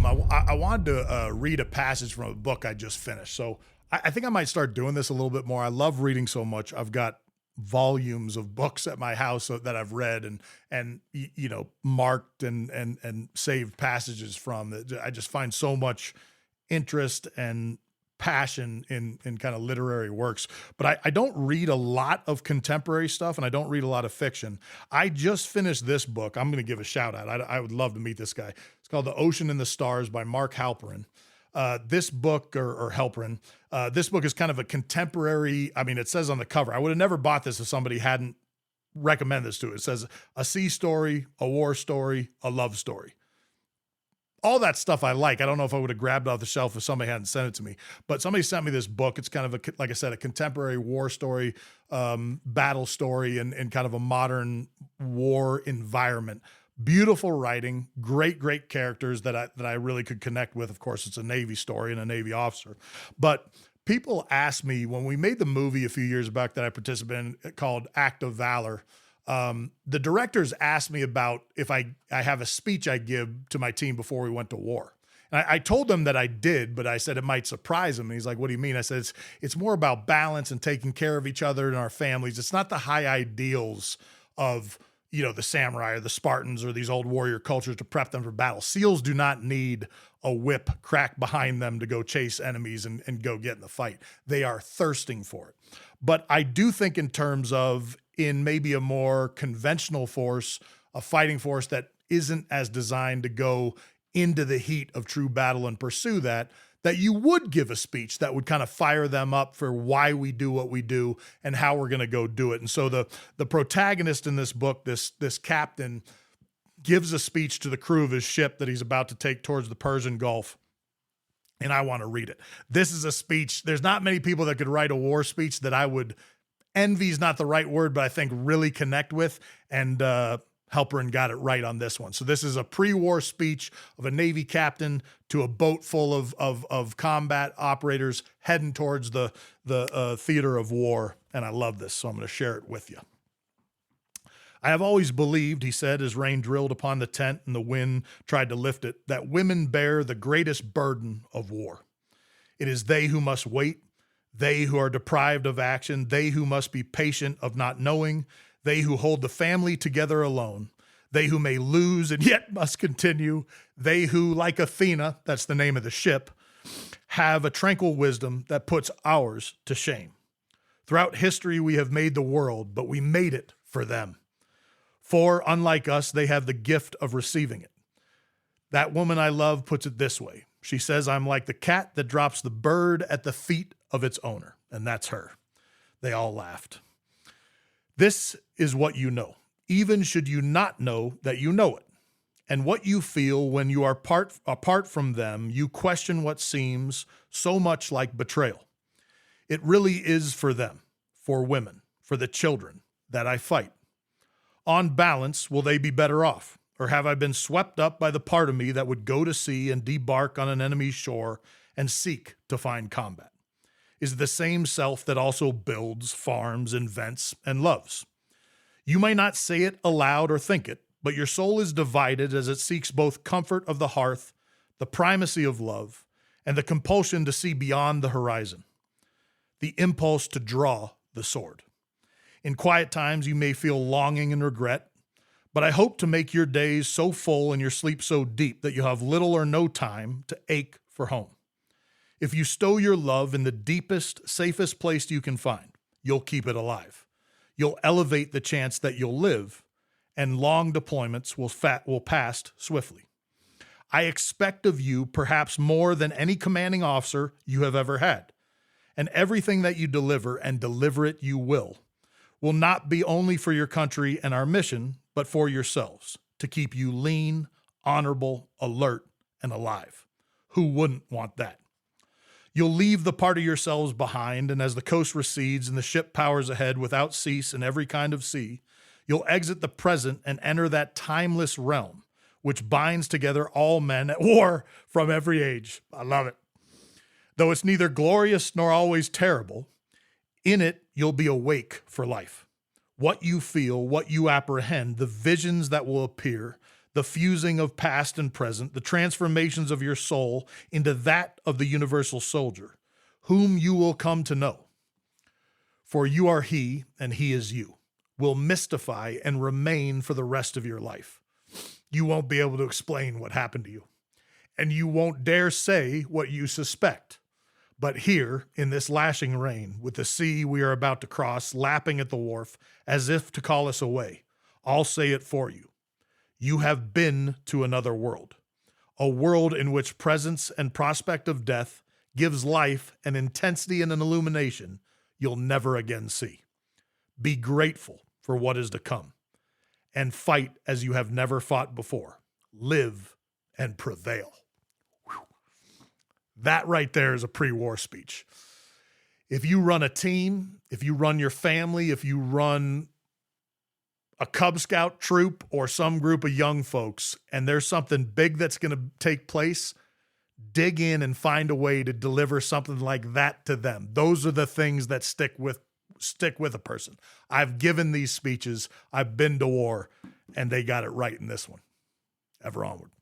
I wanted to read a passage from a book I just finished. So I think I might start doing this a little bit more. I love reading so much. I've got volumes of books at my house that I've read and marked and saved passages from that I just find so much interest and passion in kind of literary works. But I don't read a lot of contemporary stuff and I don't read a lot of fiction. I just finished this book. I'm going to give a shout out. I would love to meet this guy. It's called The Ocean and the Stars by Mark Halperin. This book or Halperin, this book is kind of a contemporary. I mean, it says on the cover, I would have never bought this if somebody hadn't recommended this to it. It says a sea story, a war story, a love story. All that stuff I like. I don't know if I would have grabbed it off the shelf if somebody hadn't sent it to me, but somebody sent me this book. It's kind of like I said, a contemporary war story, battle story in kind of a modern war environment. Beautiful writing, great characters that I really could connect with. Of course, it's a Navy story and a Navy officer, but people asked me when we made the movie a few years back that I participated in called Act of Valor. The directors asked me about if I have a speech I give to my team before we went to war. And I told them that I did, but I said it might surprise him. And he's like, what do you mean? I said, it's more about balance and taking care of each other and our families. It's not the high ideals of, the samurai or the Spartans or these old warrior cultures to prep them for battle. SEALs do not need a whip cracked behind them to go chase enemies and go get in the fight. They are thirsting for it. But I do think in terms of in maybe a more conventional force, a fighting force that isn't as designed to go into the heat of true battle and pursue that you would give a speech that would kind of fire them up for why we do what we do and how we're going to go do it. And so the protagonist in this book, this captain, gives a speech to the crew of his ship that he's about to take towards the Persian Gulf. And I want to read it. This is a speech. There's not many people that could write a war speech that I would envy is not the right word, but I think really connect with. And Halperin got it right on this one. So this is a pre-war speech of a Navy captain to a boat full of combat operators heading towards the theater of war. And I love this, so I'm going to share it with you. I have always believed, he said, as rain drilled upon the tent and the wind tried to lift it, that women bear the greatest burden of war. It is they who must wait, they who are deprived of action, they who must be patient of not knowing, they who hold the family together alone, they who may lose and yet must continue, they who, like Athena, that's the name of the ship, have a tranquil wisdom that puts ours to shame. Throughout history, we have made the world, but we made it for them. For, unlike us, they have the gift of receiving it. That woman I love puts it this way. She says, I'm like the cat that drops the bird at the feet of its owner. And that's her. They all laughed. This is what you know, even should you not know that you know it. And what you feel when you are apart from them, you question what seems so much like betrayal. It really is for them, for women, for the children that I fight. On balance, will they be better off? Or have I been swept up by the part of me that would go to sea and debark on an enemy's shore and seek to find combat? Is it the same self that also builds, farms, invents, and loves? You may not say it aloud or think it, but your soul is divided as it seeks both comfort of the hearth, the primacy of love, and the compulsion to see beyond the horizon, the impulse to draw the sword. In quiet times, you may feel longing and regret, but I hope to make your days so full and your sleep so deep that you have little or no time to ache for home. If you stow your love in the deepest, safest place you can find, you'll keep it alive. You'll elevate the chance that you'll live, and long deployments will pass swiftly. I expect of you perhaps more than any commanding officer you have ever had, and everything that you deliver, and deliver it you will not be only for your country and our mission, but for yourselves, to keep you lean, honorable, alert, and alive. Who wouldn't want that? You'll leave the part of yourselves behind, and as the coast recedes and the ship powers ahead without cease in every kind of sea, you'll exit the present and enter that timeless realm which binds together all men at war from every age. I love it. Though it's neither glorious nor always terrible, in it you'll be awake for life. What you feel, what you apprehend, the visions that will appear, the fusing of past and present, the transformations of your soul into that of the universal soldier, whom you will come to know. For you are he, and he is you, will mystify and remain for the rest of your life. You won't be able to explain what happened to you, and you won't dare say what you suspect. But here, in this lashing rain, with the sea we are about to cross lapping at the wharf as if to call us away, I'll say it for you. You have been to another world, a world in which presence and prospect of death gives life an intensity and an illumination you'll never again see. Be grateful for what is to come, and fight as you have never fought before. Live and prevail. Whew. That right there is a pre-war speech. If you run a team, if you run your family, if you run a Cub Scout troop or some group of young folks, and there's something big that's going to take place, dig in and find a way to deliver something like that to them. Those are the things that stick with a person. I've given these speeches, I've been to war, and they got it right in this one. Ever onward.